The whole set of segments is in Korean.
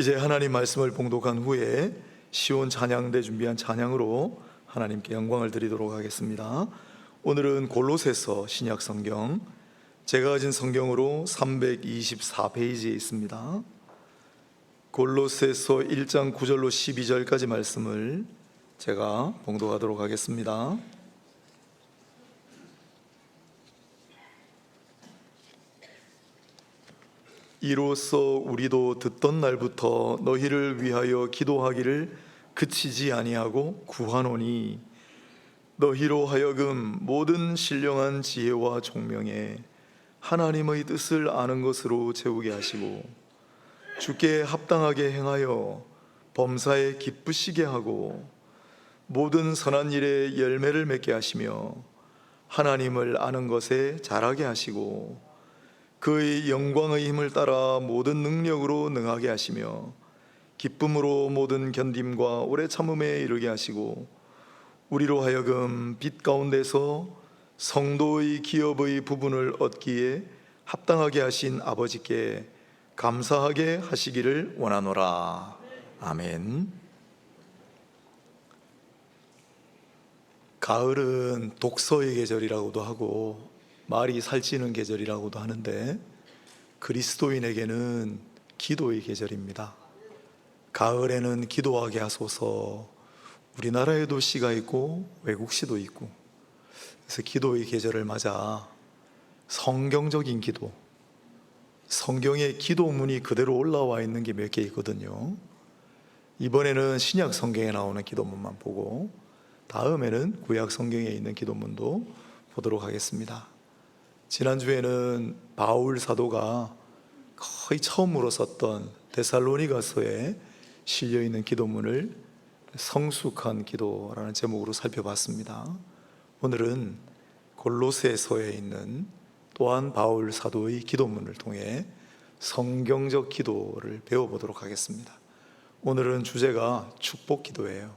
이제 하나님 말씀을 봉독한 후에 시온 찬양대 준비한 찬양으로 하나님께 영광을 드리도록 하겠습니다. 오늘은 골로새서 신약 성경, 제가 가진 성경으로 324페이지에 있습니다. 골로새서 1장 9절로 12절까지 말씀을 제가 봉독하도록 하겠습니다. 이로써 우리도 듣던 날부터 너희를 위하여 기도하기를 그치지 아니하고 구하노니, 너희로 하여금 모든 신령한 지혜와 총명에 하나님의 뜻을 아는 것으로 채우게 하시고, 주께 합당하게 행하여 범사에 기쁘시게 하고 모든 선한 일에 열매를 맺게 하시며, 하나님을 아는 것에 자라게 하시고 그의 영광의 힘을 따라 모든 능력으로 능하게 하시며, 기쁨으로 모든 견딤과 오래 참음에 이르게 하시고, 우리로 하여금 빛 가운데서 성도의 기업의 부분을 얻기에 합당하게 하신 아버지께 감사하게 하시기를 원하노라. 아멘. 가을은 독서의 계절이라고도 하고 말이 살찌는 계절이라고도 하는데, 그리스도인에게는 기도의 계절입니다. 가을에는 기도하게 하소서. 우리나라에도 시가 있고 외국 시도 있고, 그래서 기도의 계절을 맞아 성경적인 기도, 성경에 기도문이 그대로 올라와 있는 게 몇 개 있거든요. 이번에는 신약 성경에 나오는 기도문만 보고, 다음에는 구약 성경에 있는 기도문도 보도록 하겠습니다. 지난주에는 바울 사도가 거의 처음으로 썼던 데살로니가서에 실려있는 기도문을 성숙한 기도라는 제목으로 살펴봤습니다. 오늘은 골로새서에 있는 또한 바울 사도의 기도문을 통해 성경적 기도를 배워보도록 하겠습니다. 오늘은 주제가 축복 기도예요.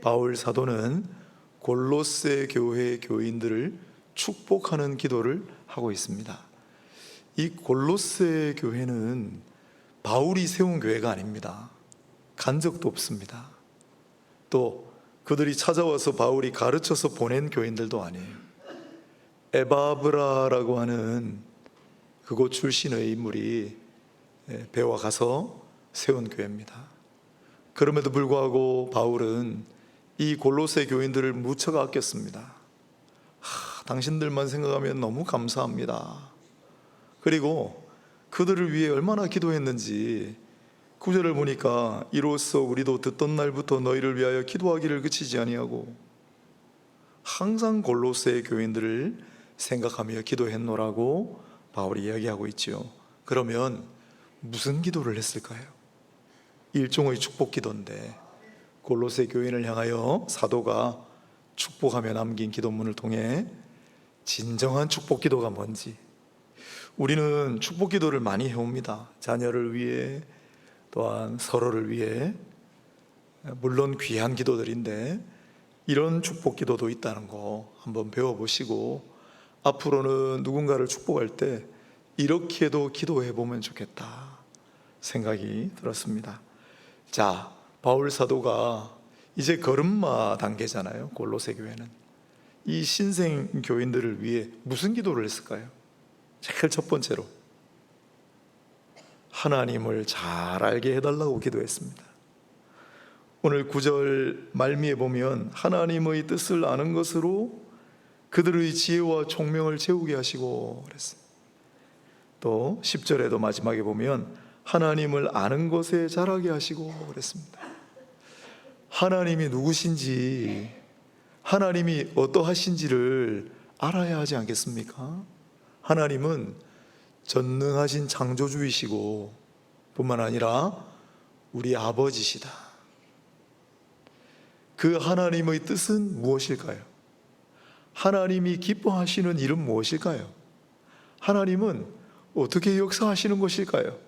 바울 사도는 골로새 교회 교인들을 축복하는 기도를 하고 있습니다. 이 골로새 교회는 바울이 세운 교회가 아닙니다. 간 적도 없습니다. 또 그들이 찾아와서 바울이 가르쳐서 보낸 교인들도 아니에요. 에바브라라고 하는 그곳 출신의 인물이 배워가서 세운 교회입니다. 그럼에도 불구하고 바울은 이 골로새 교인들을 무척 아꼈습니다. 당신들만 생각하면 너무 감사합니다. 그리고 그들을 위해 얼마나 기도했는지 9절을 보니까, 이로써 우리도 듣던 날부터 너희를 위하여 기도하기를 그치지 아니하고, 항상 골로새 교인들을 생각하며 기도했노라고 바울이 이야기하고 있죠. 그러면 무슨 기도를 했을까요? 일종의 축복 기도인데, 골로새 교인을 향하여 사도가 축복하며 남긴 기도문을 통해 진정한 축복 기도가 뭔지, 우리는 축복 기도를 많이 해옵니다. 자녀를 위해, 또한 서로를 위해, 물론 귀한 기도들인데 이런 축복 기도도 있다는 거 한번 배워보시고, 앞으로는 누군가를 축복할 때 이렇게도 기도해 보면 좋겠다 생각이 들었습니다. 자, 바울 사도가 이제 걸음마 단계잖아요. 골로새 교회는 이 신생 교인들을 위해 무슨 기도를 했을까요? 제일 첫 번째로 하나님을 잘 알게 해달라고 기도했습니다. 오늘 9절 말미에 보면 하나님의 뜻을 아는 것으로 그들의 지혜와 총명을 채우게 하시고 그랬어요. 또 10절에도 마지막에 보면 하나님을 아는 것에 자라게 하시고 그랬습니다. 하나님이 누구신지, 하나님이 어떠하신지를 알아야 하지 않겠습니까? 하나님은 전능하신 창조주이시고 뿐만 아니라 우리 아버지시다. 그 하나님의 뜻은 무엇일까요? 하나님이 기뻐하시는 일은 무엇일까요? 하나님은 어떻게 역사하시는 것일까요?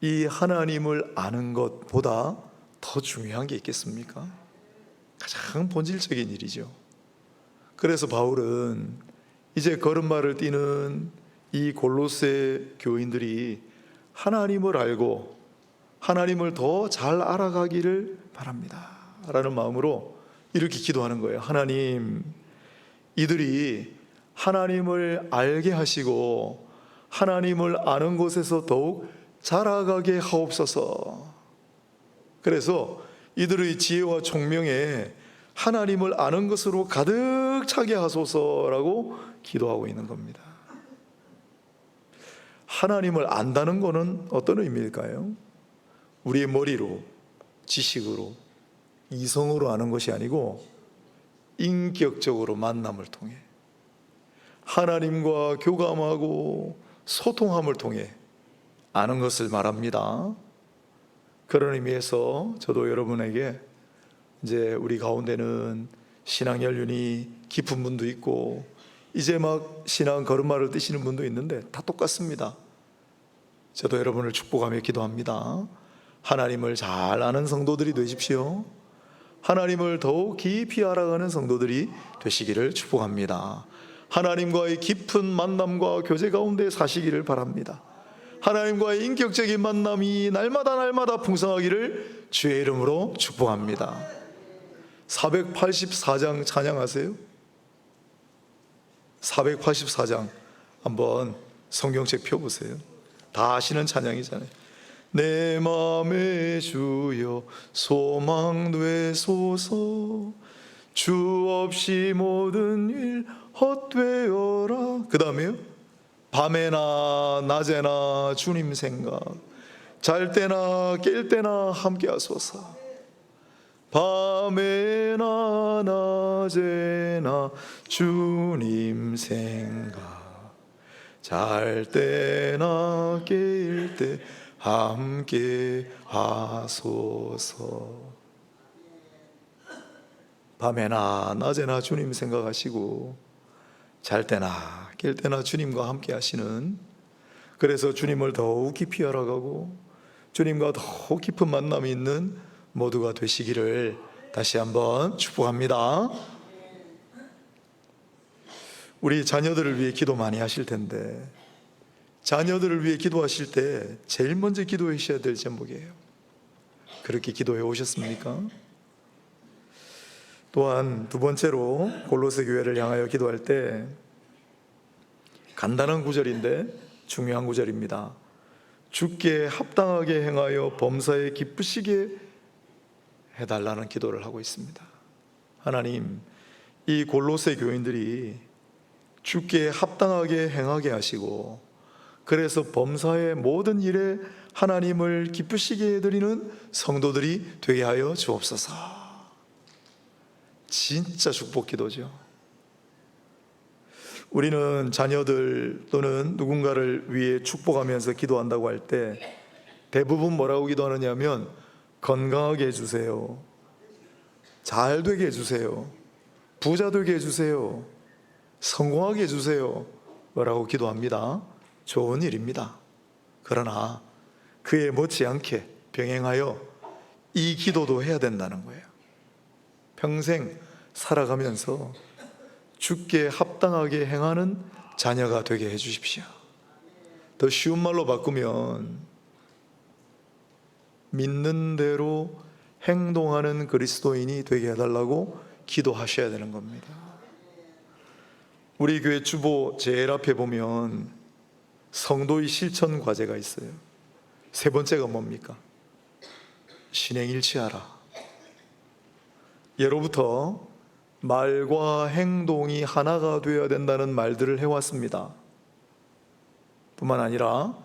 이 하나님을 아는 것보다 더 중요한 게 있겠습니까? 가장 본질적인 일이죠. 그래서 바울은 이제 걸음마를 뛰는 이 골로새 교인들이 하나님을 알고 하나님을 더 잘 알아가기를 바랍니다 라는 마음으로 이렇게 기도하는 거예요. 하나님, 이들이 하나님을 알게 하시고 하나님을 아는 곳에서 더욱 자라가게 하옵소서. 그래서 이들의 지혜와 총명에 하나님을 아는 것으로 가득 차게 하소서라고 기도하고 있는 겁니다. 하나님을 안다는 것은 어떤 의미일까요? 우리의 머리로, 지식으로, 이성으로 아는 것이 아니고 인격적으로 만남을 통해 하나님과 교감하고 소통함을 통해 아는 것을 말합니다. 그런 의미에서 저도 여러분에게 이제 우리 가운데는 신앙 연륜이 깊은 분도 있고 이제 막 신앙 걸음마를 뛰시는 분도 있는데 다 똑같습니다. 저도 여러분을 축복하며 기도합니다. 하나님을 잘 아는 성도들이 되십시오. 하나님을 더욱 깊이 알아가는 성도들이 되시기를 축복합니다. 하나님과의 깊은 만남과 교제 가운데 사시기를 바랍니다. 하나님과의 인격적인 만남이 날마다 풍성하기를 주의 이름으로 축복합니다. 484장 찬양하세요. 484장 한번 성경책 펴보세요. 다 아시는 찬양이잖아요. 내 맘에 주여 소망 되소서, 주 없이 모든 일 헛되어라. 그 다음에요, 밤에나 낮에나 주님 생각, 잘 때나 깰 때나 함께 하소서. 밤에나 낮에나 주님 생각, 잘 때나 깰 때 함께 하소서. 밤에나 낮에나 주님 생각하시고 잘 때나 깰 때나 주님과 함께 하시는, 그래서 주님을 더욱 깊이 알아가고 주님과 더욱 깊은 만남이 있는 모두가 되시기를 다시 한번 축복합니다. 우리 자녀들을 위해 기도 많이 하실 텐데 자녀들을 위해 기도하실 때 제일 먼저 기도하셔야 될 제목이에요. 그렇게 기도해 오셨습니까? 또한 두 번째로 골로새 교회를 향하여 기도할 때 간단한 구절인데 중요한 구절입니다. 주께 합당하게 행하여 범사에 기쁘시게 해달라는 기도를 하고 있습니다. 하나님, 이 골로새 교인들이 주께 합당하게 행하게 하시고 그래서 범사의 모든 일에 하나님을 기쁘시게 해드리는 성도들이 되게 하여 주옵소서. 진짜 축복 기도죠. 우리는 자녀들 또는 누군가를 위해 축복하면서 기도한다고 할 때 대부분 뭐라고 기도하느냐 하면 건강하게 해주세요, 잘 되게 해주세요, 부자 되게 해주세요, 성공하게 해주세요 라고 기도합니다. 좋은 일입니다. 그러나 그에 못지않게 병행하여 이 기도도 해야 된다는 거예요. 평생 살아가면서 주께 합당하게 행하는 자녀가 되게 해주십시오. 더 쉬운 말로 바꾸면 믿는 대로 행동하는 그리스도인이 되게 해달라고 기도하셔야 되는 겁니다. 우리 교회 주보 제일 앞에 보면 성도의 실천 과제가 있어요. 세 번째가 뭡니까? 신행일치하라. 예로부터 말과 행동이 하나가 되어야 된다는 말들을 해왔습니다. 뿐만 아니라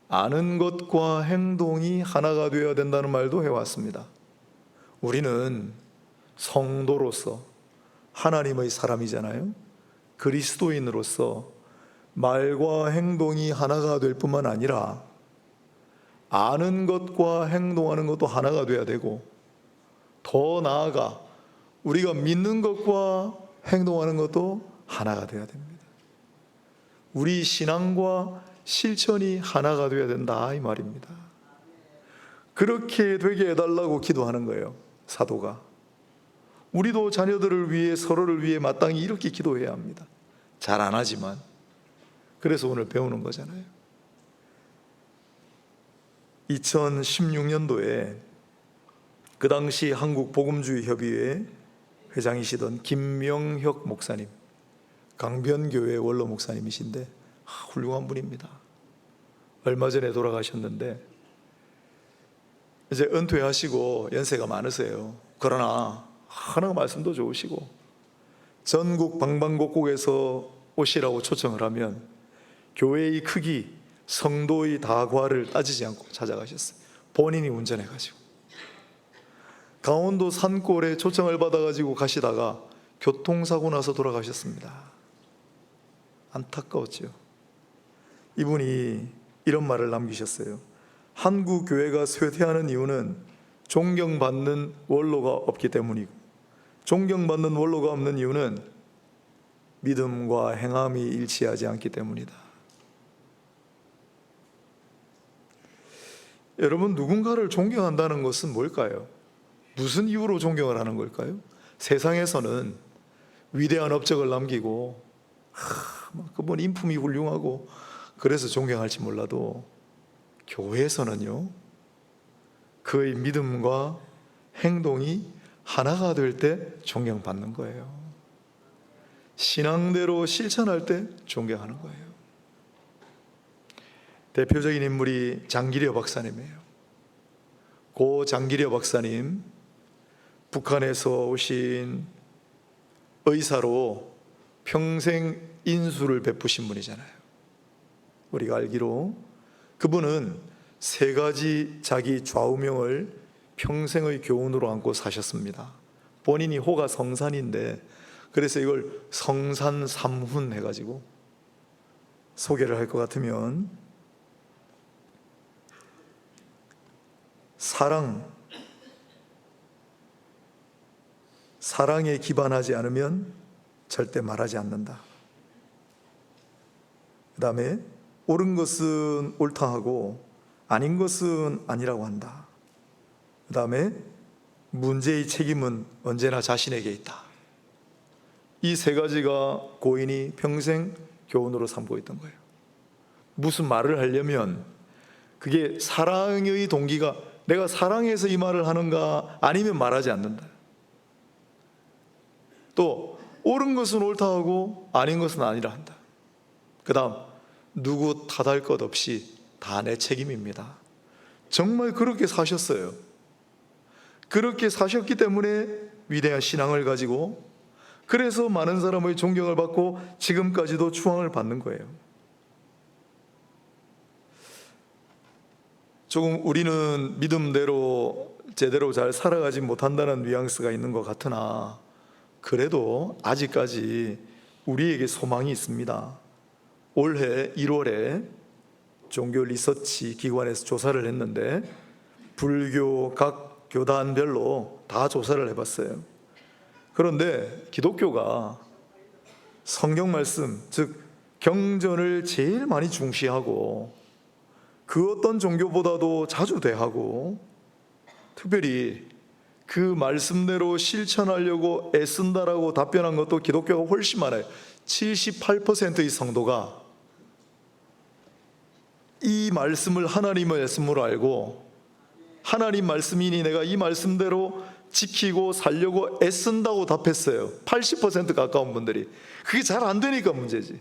아는 것과 행동이 하나가 되어야 된다는 말도 해왔습니다. 우리는 성도로서 하나님의 사람이잖아요. 그리스도인으로서 말과 행동이 하나가 될 뿐만 아니라 아는 것과 행동하는 것도 하나가 돼야 되고, 더 나아가 우리가 믿는 것과 행동하는 것도 하나가 돼야 됩니다. 우리 신앙과 실천이 하나가 돼야 된다 이 말입니다. 그렇게 되게 해달라고 기도하는 거예요, 사도가. 우리도 자녀들을 위해, 서로를 위해 마땅히 이렇게 기도해야 합니다. 잘 안 하지만. 그래서 오늘 배우는 거잖아요. 2016년도에 그 당시 한국복음주의협의회 회장이시던 김명혁 목사님, 강변교회 원로 목사님이신데 훌륭한 분입니다. 얼마 전에 돌아가셨는데 이제 은퇴하시고 연세가 많으세요. 그러나 하나가 말씀도 좋으시고 전국 방방곡곡에서 오시라고 초청을 하면 교회의 크기, 성도의 다과를 따지지 않고 찾아가셨어요. 본인이 운전해가지고 강원도 산골에 초청을 받아가지고 가시다가 교통사고 나서 돌아가셨습니다. 안타까웠죠. 이분이 이런 말을 남기셨어요. 한국 교회가 쇠퇴하는 이유는 존경받는 원로가 없기 때문이고, 존경받는 원로가 없는 이유는 믿음과 행함이 일치하지 않기 때문이다. 여러분, 누군가를 존경한다는 것은 뭘까요? 무슨 이유로 존경을 하는 걸까요? 세상에서는 위대한 업적을 남기고 그분 인품이 훌륭하고 그래서 존경할지 몰라도 교회에서는요, 그의 믿음과 행동이 하나가 될 때 존경받는 거예요. 신앙대로 실천할 때 존경하는 거예요. 대표적인 인물이 장기려 박사님이에요. 고 장기려 박사님, 북한에서 오신 의사로 평생 인수를 베푸신 분이잖아요. 우리가 알기로 그분은 세 가지 자기 좌우명을 평생의 교훈으로 안고 사셨습니다. 본인이 호가 성산인데 그래서 이걸 성산삼훈 해가지고 소개를 할 것 같으면, 사랑에 기반하지 않으면 절대 말하지 않는다. 그 다음에 옳은 것은 옳다 하고 아닌 것은 아니라고 한다. 그 다음에 문제의 책임은 언제나 자신에게 있다. 이 세 가지가 고인이 평생 교훈으로 삼고 있던 거예요. 무슨 말을 하려면 그게 사랑의 동기가 내가 사랑해서 이 말을 하는가 아니면 말하지 않는다. 또 옳은 것은 옳다 하고 아닌 것은 아니라 한다. 그 다음 누구 탓할 것 없이 다 내 책임입니다. 정말 그렇게 사셨어요. 그렇게 사셨기 때문에 위대한 신앙을 가지고 그래서 많은 사람의 존경을 받고 지금까지도 추앙을 받는 거예요. 조금 우리는 믿음대로 제대로 잘 살아가지 못한다는 뉘앙스가 있는 것 같으나 그래도 아직까지 우리에게 소망이 있습니다. 올해 1월에 종교 리서치 기관에서 조사를 했는데 불교 각 교단별로 다 조사를 해봤어요. 그런데 기독교가 성경 말씀, 즉 경전을 제일 많이 중시하고 그 어떤 종교보다도 자주 대하고 특별히 그 말씀대로 실천하려고 애쓴다라고 답변한 것도 기독교가 훨씬 많아요. 78%의 성도가 이 말씀을 하나님의 말씀으로 알고 하나님 말씀이니 내가 이 말씀대로 지키고 살려고 애쓴다고 답했어요. 80% 가까운 분들이. 그게 잘 안 되니까 문제지.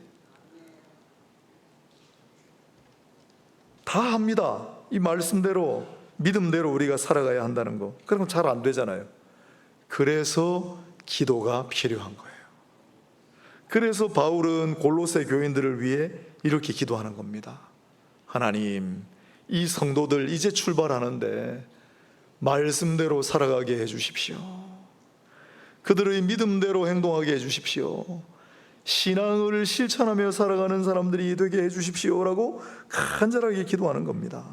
다 합니다. 이 말씀대로 믿음대로 우리가 살아가야 한다는 거. 그럼 잘 안 되잖아요. 그래서 기도가 필요한 거예요. 그래서 바울은 골로새 교인들을 위해 이렇게 기도하는 겁니다. 하나님, 이 성도들 이제 출발하는데 말씀대로 살아가게 해주십시오. 그들의 믿음대로 행동하게 해주십시오. 신앙을 실천하며 살아가는 사람들이 되게 해주십시오라고 간절하게 기도하는 겁니다.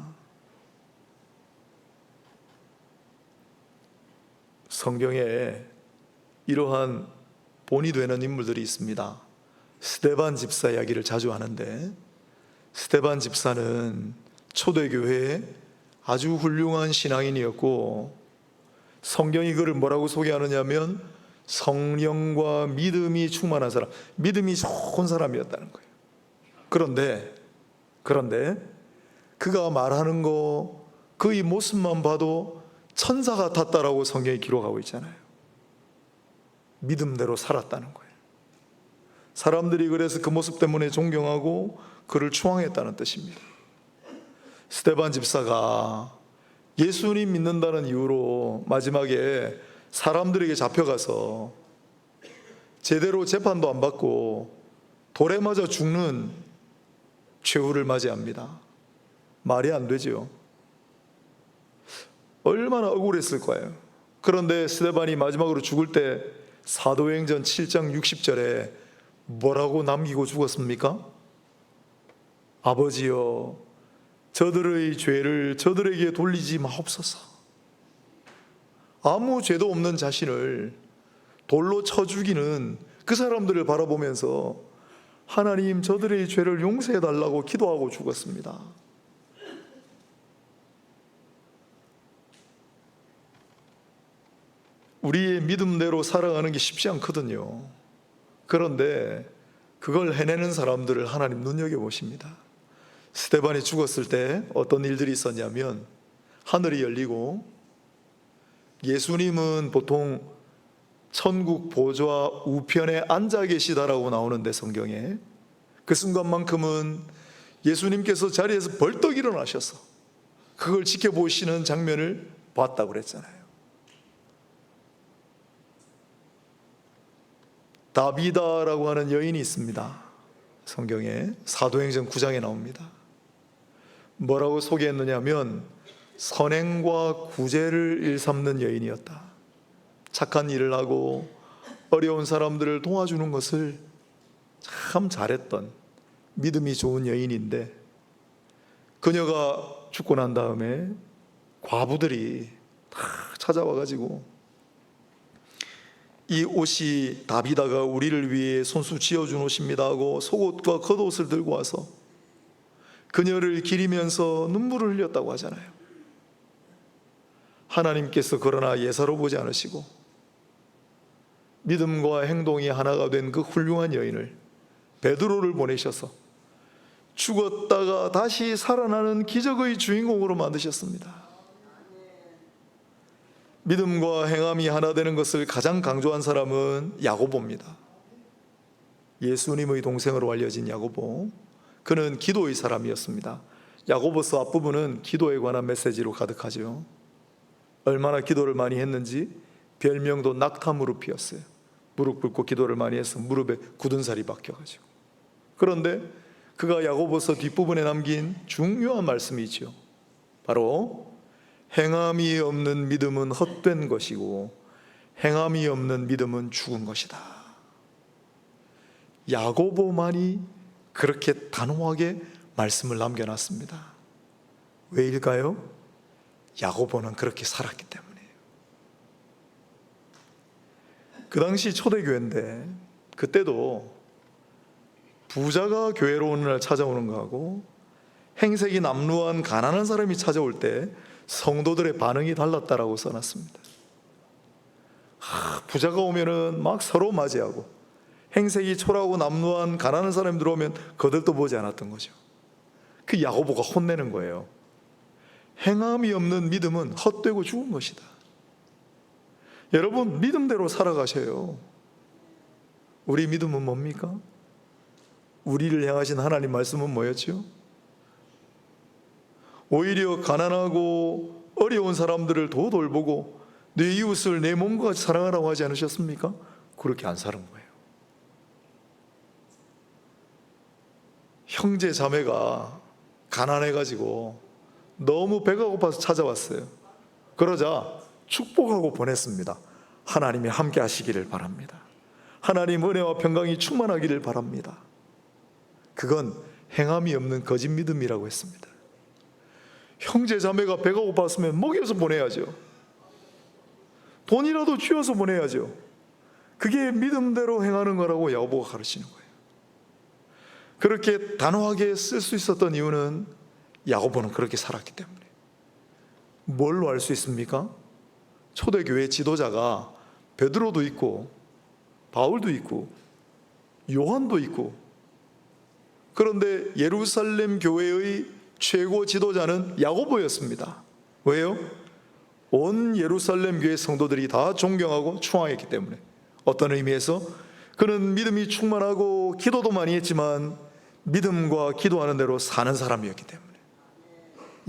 성경에 이러한 본이 되는 인물들이 있습니다. 스데반 집사 이야기를 자주 하는데 스데반 집사는 초대교회의 아주 훌륭한 신앙인이었고 성경이 그를 뭐라고 소개하느냐면 성령과 믿음이 충만한 사람, 믿음이 좋은 사람이었다는 거예요. 그런데 그가 말하는 거, 그의 모습만 봐도 천사 같았다라고 성경이 기록하고 있잖아요. 믿음대로 살았다는 거예요. 사람들이 그래서 그 모습 때문에 존경하고 그를 추앙했다는 뜻입니다. 스데반 집사가 예수님 믿는다는 이유로 마지막에 사람들에게 잡혀가서 제대로 재판도 안 받고 돌에 맞아 죽는 최후를 맞이합니다. 말이 안 되지요. 얼마나 억울했을 거예요. 그런데 스데반이 마지막으로 죽을 때 사도행전 7장 60절에 뭐라고 남기고 죽었습니까? 아버지여, 저들의 죄를 저들에게 돌리지 마옵소서. 아무 죄도 없는 자신을 돌로 쳐 죽이는 그 사람들을 바라보면서 하나님, 저들의 죄를 용서해 달라고 기도하고 죽었습니다. 우리의 믿음대로 살아가는 게 쉽지 않거든요. 그런데 그걸 해내는 사람들을 하나님 눈여겨보십니다. 스데반이 죽었을 때 어떤 일들이 있었냐면, 하늘이 열리고 예수님은 보통 천국 보좌 우편에 앉아 계시다라고 나오는데, 성경에 그 순간만큼은 예수님께서 자리에서 벌떡 일어나셔서 그걸 지켜보시는 장면을 봤다고 그랬잖아요. 다비다라고 하는 여인이 있습니다. 성경에 사도행전 9장에 나옵니다. 뭐라고 소개했느냐면 선행과 구제를 일삼는 여인이었다. 착한 일을 하고 어려운 사람들을 도와주는 것을 참 잘했던 믿음이 좋은 여인인데, 그녀가 죽고 난 다음에 과부들이 다 찾아와가지고 이 옷이 다비다가 우리를 위해 손수 지어준 옷입니다 하고 속옷과 겉옷을 들고 와서 그녀를 기리면서 눈물을 흘렸다고 하잖아요. 하나님께서 그러나 예사로 보지 않으시고 믿음과 행동이 하나가 된 그 훌륭한 여인을, 베드로를 보내셔서 죽었다가 다시 살아나는 기적의 주인공으로 만드셨습니다. 믿음과 행함이 하나 되는 것을 가장 강조한 사람은 야고보입니다. 예수님의 동생으로 알려진 야고보. 그는 기도의 사람이었습니다. 야고보서 앞부분은 기도에 관한 메시지로 가득하죠. 얼마나 기도를 많이 했는지 별명도 낙타 무릎이었어요. 무릎 꿇고 기도를 많이 해서 무릎에 굳은 살이 박혀가지고. 그런데 그가 야고보서 뒷부분에 남긴 중요한 말씀이죠. 바로 행함이 없는 믿음은 헛된 것이고 행함이 없는 믿음은 죽은 것이다. 야고보만이 그렇게 단호하게 말씀을 남겨놨습니다. 왜일까요? 야고보는 그렇게 살았기 때문이에요. 그 당시 초대교회인데, 그때도 부자가 교회로 오는 날 찾아오는 거하고 행색이 남루한 가난한 사람이 찾아올 때 성도들의 반응이 달랐다라고 써놨습니다. 부자가 오면은 막 서로 맞이하고, 행색이 초라하고 남루한 가난한 사람이 들어오면 그들도 보지 않았던 거죠. 그 야고보가 혼내는 거예요. 행함이 없는 믿음은 헛되고 죽은 것이다. 여러분, 믿음대로 살아가셔요. 우리 믿음은 뭡니까? 우리를 향하신 하나님 말씀은 뭐였죠? 오히려 가난하고 어려운 사람들을 더 돌보고 내 이웃을 내 몸과 같이 사랑하라고 하지 않으셨습니까? 그렇게 안 사는 거예요. 형제 자매가 가난해가지고 너무 배가 고파서 찾아왔어요. 그러자 축복하고 보냈습니다. 하나님이 함께 하시기를 바랍니다. 하나님 은혜와 평강이 충만하기를 바랍니다. 그건 행함이 없는 거짓 믿음이라고 했습니다. 형제 자매가 배가 고팠으면 먹여서 보내야죠. 돈이라도 쥐어서 보내야죠. 그게 믿음대로 행하는 거라고 야고보가 가르치는 거예요. 그렇게 단호하게 쓸 수 있었던 이유는 야고보는 그렇게 살았기 때문에. 뭘로 알 수 있습니까? 초대교회 지도자가 베드로도 있고 바울도 있고 요한도 있고, 그런데 예루살렘 교회의 최고 지도자는 야고보였습니다. 왜요? 온 예루살렘 교회 성도들이 다 존경하고 추앙했기 때문에. 어떤 의미에서 그는 믿음이 충만하고 기도도 많이 했지만 믿음과 기도하는 대로 사는 사람이었기 때문에.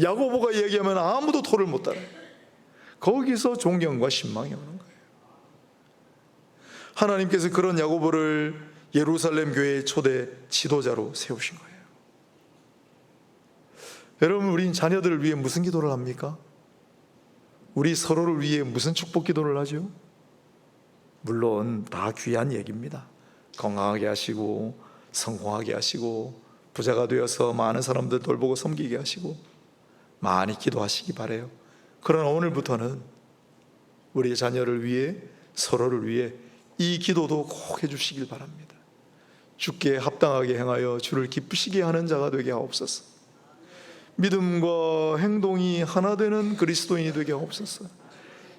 야고보가 얘기하면 아무도 토를 못 달아요. 거기서 존경과 신망이 오는 거예요. 하나님께서 그런 야고보를 예루살렘 교회의 초대 지도자로 세우신 거예요. 여러분, 우린 자녀들을 위해 무슨 기도를 합니까? 우리 서로를 위해 무슨 축복 기도를 하죠? 물론 다 귀한 얘기입니다. 건강하게 하시고 성공하게 하시고 부자가 되어서 많은 사람들 돌보고 섬기게 하시고 많이 기도하시기 바라요. 그러나 오늘부터는 우리 자녀를 위해, 서로를 위해 이 기도도 꼭 해주시길 바랍니다. 주께 합당하게 행하여 주를 기쁘시게 하는 자가 되게 하옵소서. 믿음과 행동이 하나 되는 그리스도인이 되게 하옵소서.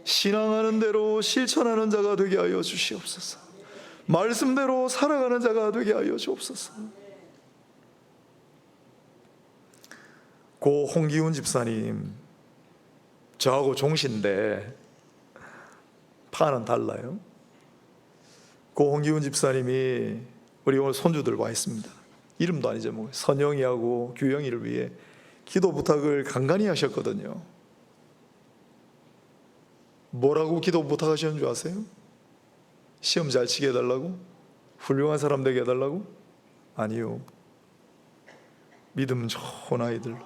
신앙하는 대로 실천하는 자가 되게 하여 주시옵소서. 말씀대로 살아가는 자가 되게 하여 주옵소서. 고 홍기훈 집사님, 저하고 종신데 파는 달라요. 고 홍기훈 집사님이 우리 오늘 손주들 와 있습니다. 이름도 아니죠. 뭐 선영이하고 규영이를 위해 기도 부탁을 간간히 하셨거든요. 뭐라고 기도 부탁하셨는 줄 아세요? 시험 잘 치게 해달라고? 훌륭한 사람 되게 해달라고? 아니요. 믿음 좋은 아이들로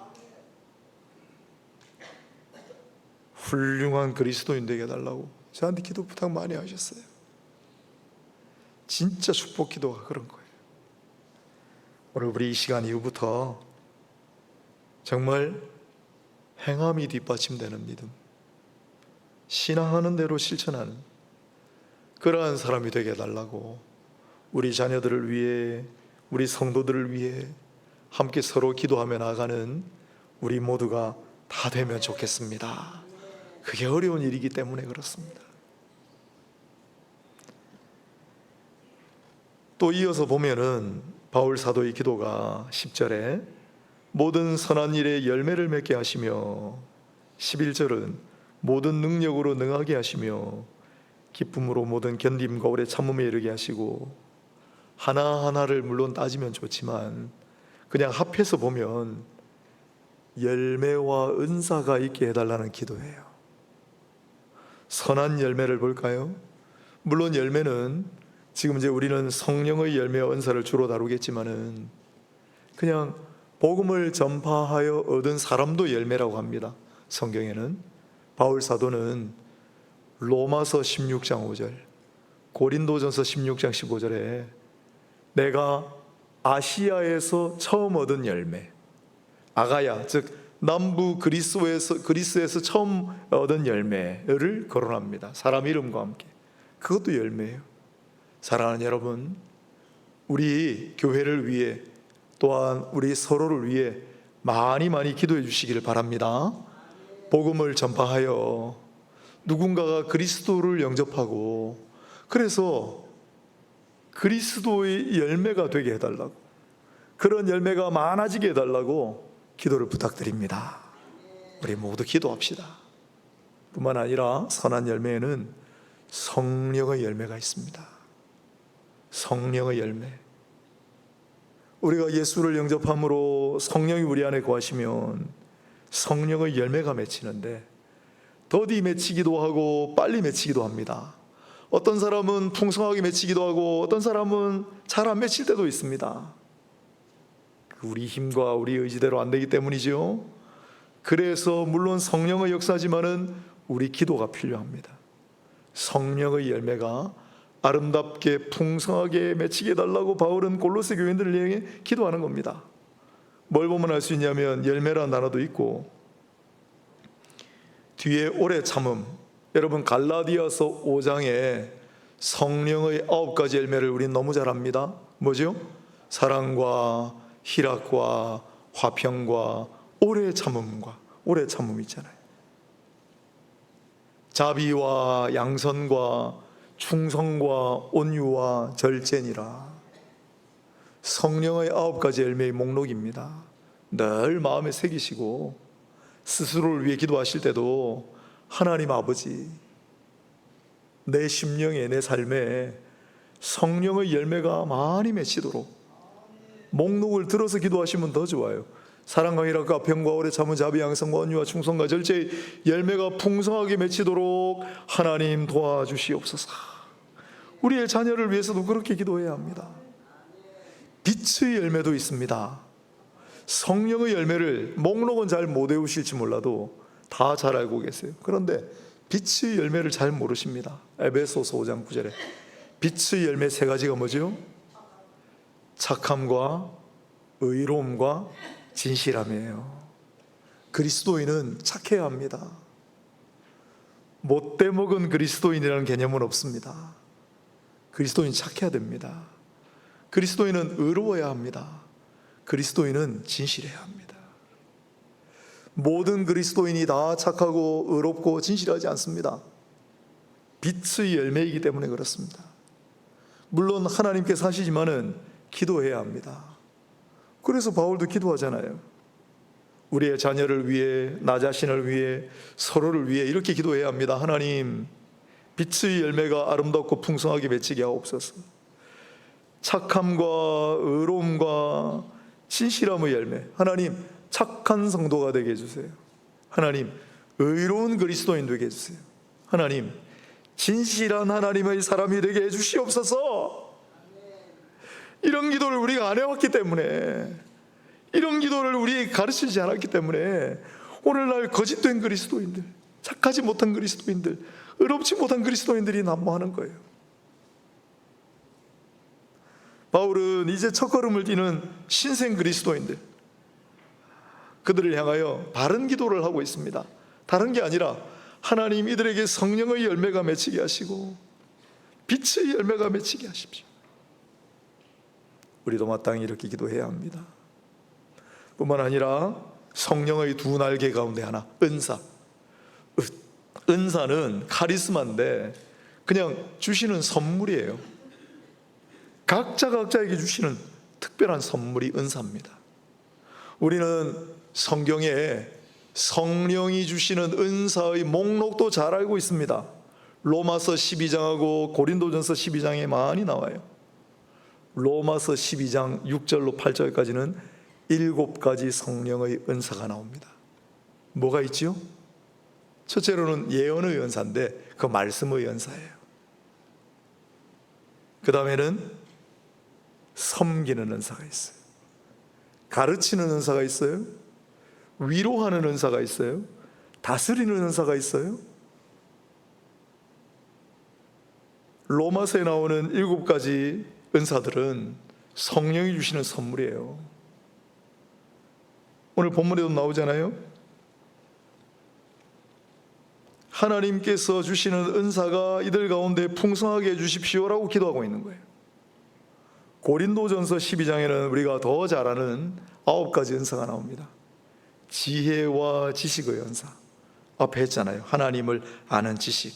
훌륭한 그리스도인 되게 해달라고 저한테 기도 부탁 많이 하셨어요. 진짜 축복 기도가 그런 거예요. 오늘 우리 이 시간 이후부터 정말 행함이 뒷받침되는 믿음, 신앙하는 대로 실천하는 그러한 사람이 되게 해달라고 우리 자녀들을 위해, 우리 성도들을 위해 함께 서로 기도하며 나아가는 우리 모두가 다 되면 좋겠습니다. 그게 어려운 일이기 때문에 그렇습니다. 또 이어서 보면은 바울 사도의 기도가 10절에 모든 선한 일에 열매를 맺게 하시며 11절은 모든 능력으로 능하게 하시며 기쁨으로 모든 견딤과 오래 참음에 이르게 하시고, 하나하나를 물론 따지면 좋지만 그냥 합해서 보면 열매와 은사가 있게 해달라는 기도예요. 선한 열매를 볼까요? 물론 열매는 지금 이제 우리는 성령의 열매와 은사를 주로 다루겠지만은 그냥 복음을 전파하여 얻은 사람도 열매라고 합니다. 성경에는 바울 사도는 로마서 16장 5절, 고린도전서 16장 15절에 내가 아시아에서 처음 얻은 열매, 아가야 즉 남부 그리스에서 처음 얻은 열매를 거론합니다. 사람 이름과 함께. 그것도 열매예요. 사랑하는 여러분, 우리 교회를 위해 또한 우리 서로를 위해 많이 기도해 주시기를 바랍니다. 복음을 전파하여 누군가가 그리스도를 영접하고 그래서 그리스도의 열매가 되게 해달라고, 그런 열매가 많아지게 해달라고 기도를 부탁드립니다. 우리 모두 기도합시다. 뿐만 아니라 선한 열매에는 성령의 열매가 있습니다. 성령의 열매. 우리가 예수를 영접함으로 성령이 우리 안에 거하시면 성령의 열매가 맺히는데 더디 맺히기도 하고 빨리 맺히기도 합니다. 어떤 사람은 풍성하게 맺히기도 하고 어떤 사람은 잘 안 맺힐 때도 있습니다. 우리 힘과 우리 의지대로 안 되기 때문이죠. 그래서 물론 성령의 역사지만은 우리 기도가 필요합니다. 성령의 열매가 아름답게 풍성하게 맺히게 해달라고 바울은 골로새 교인들을 향해 기도하는 겁니다. 뭘 보면 알 수 있냐면 열매라는 단어도 있고 뒤에 오래 참음, 여러분 갈라디아서 5장에 성령의 9가지 열매를 우린 너무 잘 압니다. 뭐죠? 사랑과 희락과 화평과 오래 참음과 오래 참음 있잖아요. 자비와 양선과 충성과 온유와 절제니라. 성령의 9가지 열매의 목록입니다. 늘 마음에 새기시고 스스로를 위해 기도하실 때도 하나님 아버지, 내 심령에, 내 삶에 성령의 열매가 많이 맺히도록 목록을 들어서 기도하시면 더 좋아요. 사랑과 희락과 평과 오래 참은 자비 양성과 온유와 충성과 절제의 열매가 풍성하게 맺히도록 하나님 도와주시옵소서. 우리의 자녀를 위해서도 그렇게 기도해야 합니다. 빛의 열매도 있습니다. 성령의 열매를 목록은 잘 못 외우실지 몰라도 다 잘 알고 계세요. 그런데 빛의 열매를 잘 모르십니다. 에베소서 5장 9절에 빛의 열매 세 가지가 뭐죠? 착함과 의로움과 진실함이에요. 그리스도인은 착해야 합니다. 못돼 먹은 그리스도인이라는 개념은 없습니다. 그리스도인 착해야 됩니다. 그리스도인은 의로워야 합니다. 그리스도인은 진실해야 합니다. 모든 그리스도인이 다 착하고 의롭고 진실하지 않습니다. 빛의 열매이기 때문에 그렇습니다. 물론 하나님께서 하시지만은 기도해야 합니다. 그래서 바울도 기도하잖아요. 우리의 자녀를 위해, 나 자신을 위해, 서로를 위해 이렇게 기도해야 합니다. 하나님, 빛의 열매가 아름답고 풍성하게 맺히게 하옵소서. 착함과 의로움과 진실함의 열매, 하나님 착한 성도가 되게 해주세요. 하나님 의로운 그리스도인 되게 해주세요. 하나님 진실한 하나님의 사람이 되게 해주시옵소서. 이런 기도를 우리가 안 해왔기 때문에, 이런 기도를 우리에게 가르치지 않았기 때문에 오늘날 거짓된 그리스도인들, 착하지 못한 그리스도인들, 의롭지 못한 그리스도인들이 난무하는 거예요. 바울은 이제 첫걸음을 뛰는 신생 그리스도인들, 그들을 향하여 바른 기도를 하고 있습니다. 다른 게 아니라 하나님 이들에게 성령의 열매가 맺히게 하시고 빛의 열매가 맺히게 하십시오. 우리도 마땅히 이렇게 기도해야 합니다. 뿐만 아니라 성령의 두 날개 가운데 하나, 은사. 은사는 카리스마인데 그냥 주시는 선물이에요. 각자에게 주시는 특별한 선물이 은사입니다. 우리는 성경에 성령이 주시는 은사의 목록도 잘 알고 있습니다. 로마서 12장하고 고린도전서 12장에 많이 나와요. 로마서 12장 6절로 8절까지는 7가지 성령의 은사가 나옵니다. 뭐가 있지요? 첫째로는 예언의 은사인데 그 말씀의 은사예요. 그 다음에는 섬기는 은사가 있어요. 가르치는 은사가 있어요. 위로하는 은사가 있어요. 다스리는 은사가 있어요. 로마서에 나오는 7가지 은사들은 성령이 주시는 선물이에요. 오늘 본문에도 나오잖아요. 하나님께서 주시는 은사가 이들 가운데 풍성하게 해주십시오라고 기도하고 있는 거예요. 고린도전서 12장에는 우리가 더 잘 아는 9가지 은사가 나옵니다. 지혜와 지식의 은사, 앞에 했잖아요. 하나님을 아는 지식,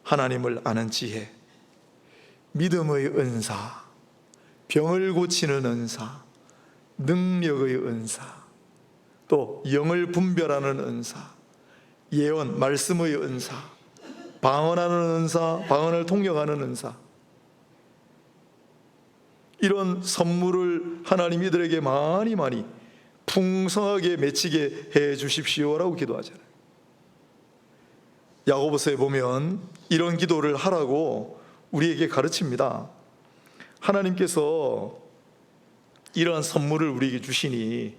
하나님을 아는 지혜, 믿음의 은사, 병을 고치는 은사, 능력의 은사, 또 영을 분별하는 은사, 예언, 말씀의 은사, 방언하는 은사, 방언을 통역하는 은사, 이런 선물을 하나님 이들에게 많이 풍성하게 맺히게 해 주십시오라고 기도하잖아요. 야고보서에 보면 이런 기도를 하라고 우리에게 가르칩니다. 하나님께서 이러한 선물을 우리에게 주시니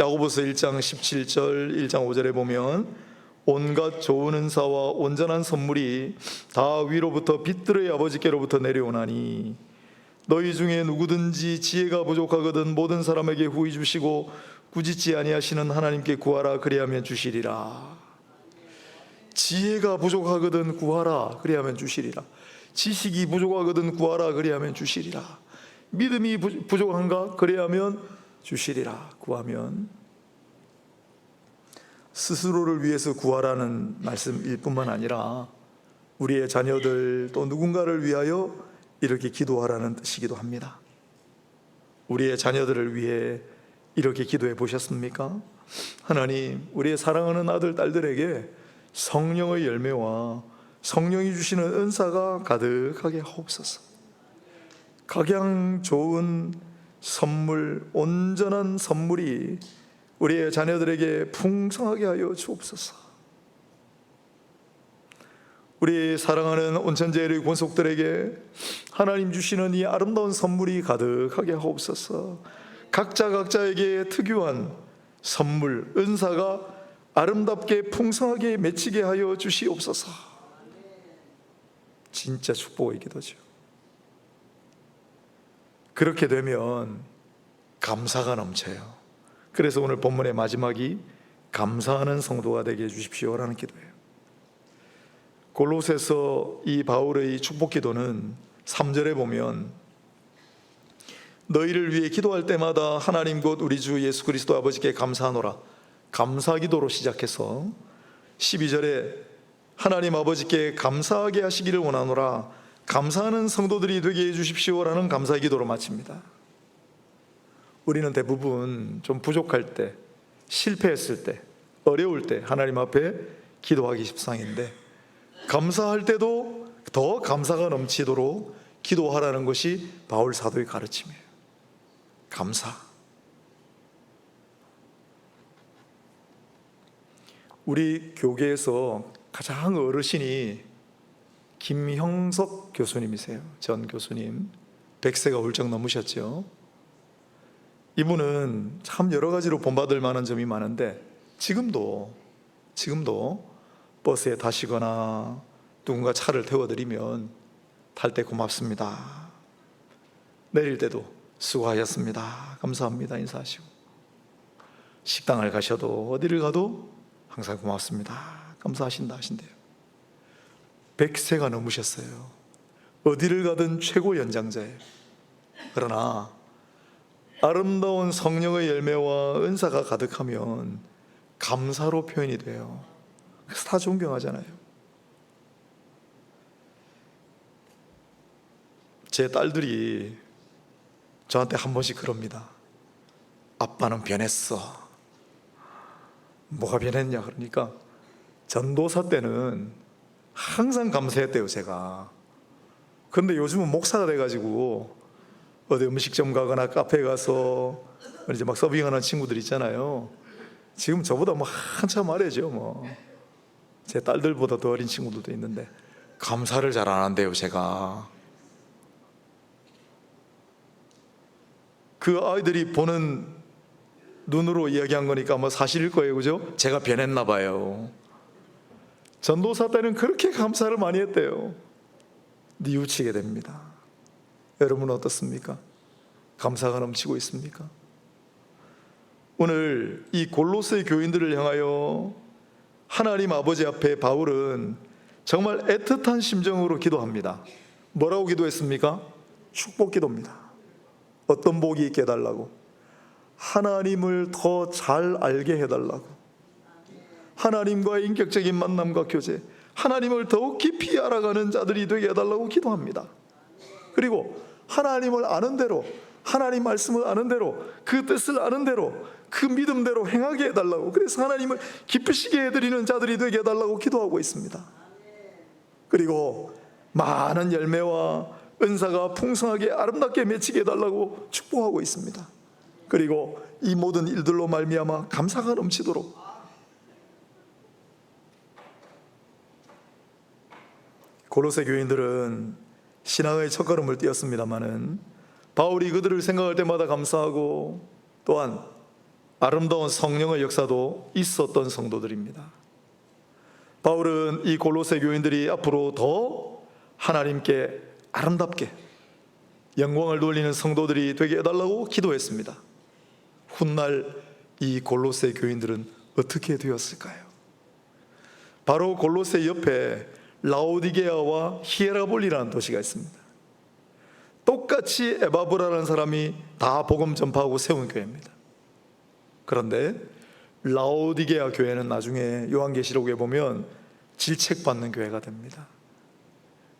야고보서 1장 17절, 1장 5절에 보면 온갖 좋은 은사와 온전한 선물이 다 위로부터 빛들의 아버지께로부터 내려오나니 너희 중에 누구든지 지혜가 부족하거든 모든 사람에게 후히 주시고 꾸짖지 아니하시는 하나님께 구하라 그리하면 주시리라. 지혜가 부족하거든 구하라 그리하면 주시리라. 지식이 부족하거든 구하라 그리하면 주시리라. 믿음이 부족한가 그리하면 주시리라. 구하면 스스로를 위해서 구하라는 말씀일 뿐만 아니라 우리의 자녀들 또 누군가를 위하여 이렇게 기도하라는 뜻이기도 합니다. 우리의 자녀들을 위해 이렇게 기도해 보셨습니까? 하나님, 우리의 사랑하는 아들, 딸들에게 성령의 열매와 성령이 주시는 은사가 가득하게 하옵소서. 각양 좋은 선물, 온전한 선물이 우리의 자녀들에게 풍성하게 하여 주옵소서. 우리 사랑하는 온천제일의 권속들에게 하나님 주시는 이 아름다운 선물이 가득하게 하옵소서. 각자에게 특유한 선물, 은사가 아름답게 풍성하게 맺히게 하여 주시옵소서. 진짜 축복의 기도죠. 그렇게 되면 감사가 넘쳐요. 그래서 오늘 본문의 마지막이 감사하는 성도가 되게 해주십시오라는 기도예요. 골로새서 이 바울의 축복 기도는 3절에 보면 너희를 위해 기도할 때마다 하나님 곧 우리 주 예수 그리스도 아버지께 감사하노라, 감사 기도로 시작해서 12절에 하나님 아버지께 감사하게 하시기를 원하노라, 감사하는 성도들이 되게 해주십시오라는 감사 기도로 마칩니다. 우리는 대부분 좀 부족할 때, 실패했을 때, 어려울 때 하나님 앞에 기도하기 십상인데, 감사할 때도 더 감사가 넘치도록 기도하라는 것이 바울 사도의 가르침이에요. 감사. 우리 교계에서 가장 어르신이 김형석 교수님이세요. 전 교수님 100세가 훌쩍 넘으셨죠. 이분은 참 여러 가지로 본받을 만한 점이 많은데 지금도 버스에 타시거나 누군가 차를 태워드리면 탈 때 고맙습니다, 내릴 때도 수고하셨습니다, 감사합니다 인사하시고, 식당을 가셔도 어디를 가도 항상 고맙습니다, 감사하신다 하신대요. 100세가 넘으셨어요. 어디를 가든 최고 연장자예요. 그러나 아름다운 성령의 열매와 은사가 가득하면 감사로 표현이 돼요. 그래서 다 존경하잖아요. 제 딸들이 저한테 한 번씩 그럽니다. 아빠는 변했어. 뭐가 변했냐 그러니까 전도사 때는 항상 감사했대요 제가. 그런데 요즘은 목사가 돼가지고 어디 음식점 가거나 카페 가서 이제 막 서빙하는 친구들 있잖아요. 지금 저보다 뭐 한참 아래죠. 제 딸들보다 더 어린 친구들도 있는데 감사를 잘 안 한대요 제가. 그 아이들이 보는 눈으로 이야기한 거니까 뭐 사실일 거예요, 그죠? 제가 변했나 봐요. 전도사 때는 그렇게 감사를 많이 했대요. 뉘우치게 됩니다. 여러분은 어떻습니까? 감사가 넘치고 있습니까? 오늘 이 골로새 교인들을 향하여 하나님 아버지 앞에 바울은 정말 애틋한 심정으로 기도합니다. 뭐라고 기도했습니까? 축복 기도입니다. 어떤 복이 있게 해달라고? 하나님을 더 잘 알게 해달라고, 하나님과의 인격적인 만남과 교제, 하나님을 더욱 깊이 알아가는 자들이 되게 해달라고 기도합니다. 그리고 하나님을 아는 대로, 하나님 말씀을 아는 대로, 그 뜻을 아는 대로, 그 믿음대로 행하게 해달라고, 그래서 하나님을 기쁘시게 해드리는 자들이 되게 해달라고 기도하고 있습니다. 그리고 많은 열매와 은사가 풍성하게 아름답게 맺히게 해달라고 축복하고 있습니다. 그리고 이 모든 일들로 말미암아 감사가 넘치도록 골로새 교인들은 신앙의 첫걸음을 띄었습니다마는 바울이 그들을 생각할 때마다 감사하고 또한 아름다운 성령의 역사도 있었던 성도들입니다. 바울은 이 골로새 교인들이 앞으로 더 하나님께 아름답게 영광을 돌리는 성도들이 되게 해달라고 기도했습니다. 훗날 이 골로새 교인들은 어떻게 되었을까요? 바로 골로새 옆에 라오디게아와 히에라볼리라는 도시가 있습니다. 똑같이 에바브라라는 사람이 다 복음 전파하고 세운 교회입니다. 그런데 라오디게아 교회는 나중에 요한계시록에 보면 질책받는 교회가 됩니다.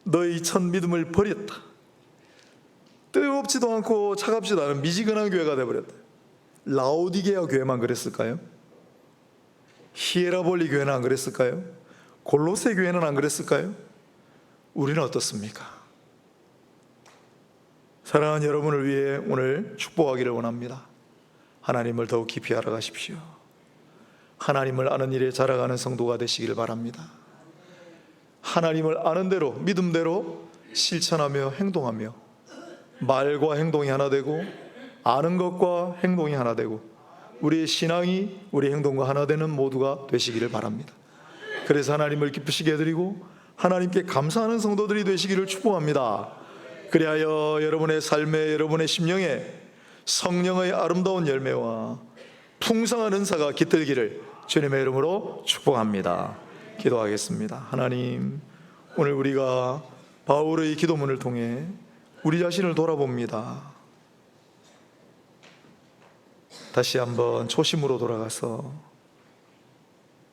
너희 첫 믿음을 버렸다. 뜨겁지도 않고 차갑지도 않은 미지근한 교회가 되어버렸다. 라오디게아 교회만 그랬을까요? 히에라볼리 교회는 안 그랬을까요? 골로새 교회는 안 그랬을까요? 우리는 어떻습니까? 사랑하는 여러분을 위해 오늘 축복하기를 원합니다. 하나님을 더욱 깊이 알아가십시오. 하나님을 아는 일에 자라가는 성도가 되시기를 바랍니다. 하나님을 아는 대로, 믿음대로 실천하며 행동하며 말과 행동이 하나 되고 아는 것과 행동이 하나 되고 우리의 신앙이 우리 행동과 하나 되는 모두가 되시기를 바랍니다. 그래서 하나님을 기쁘시게 해드리고 하나님께 감사하는 성도들이 되시기를 축복합니다. 그리하여 여러분의 삶에, 여러분의 심령에 성령의 아름다운 열매와 풍성한 은사가 깃들기를 주님의 이름으로 축복합니다. 기도하겠습니다. 하나님, 오늘 우리가 바울의 기도문을 통해 우리 자신을 돌아봅니다. 다시 한번 초심으로 돌아가서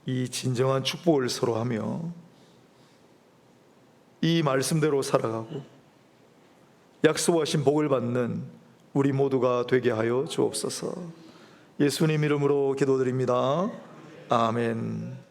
이 진정한 축복을 서로 하며 이 말씀대로 살아가고 약속하신 복을 받는 우리 모두가 되게 하여 주옵소서. 예수님 이름으로 기도드립니다. 아멘.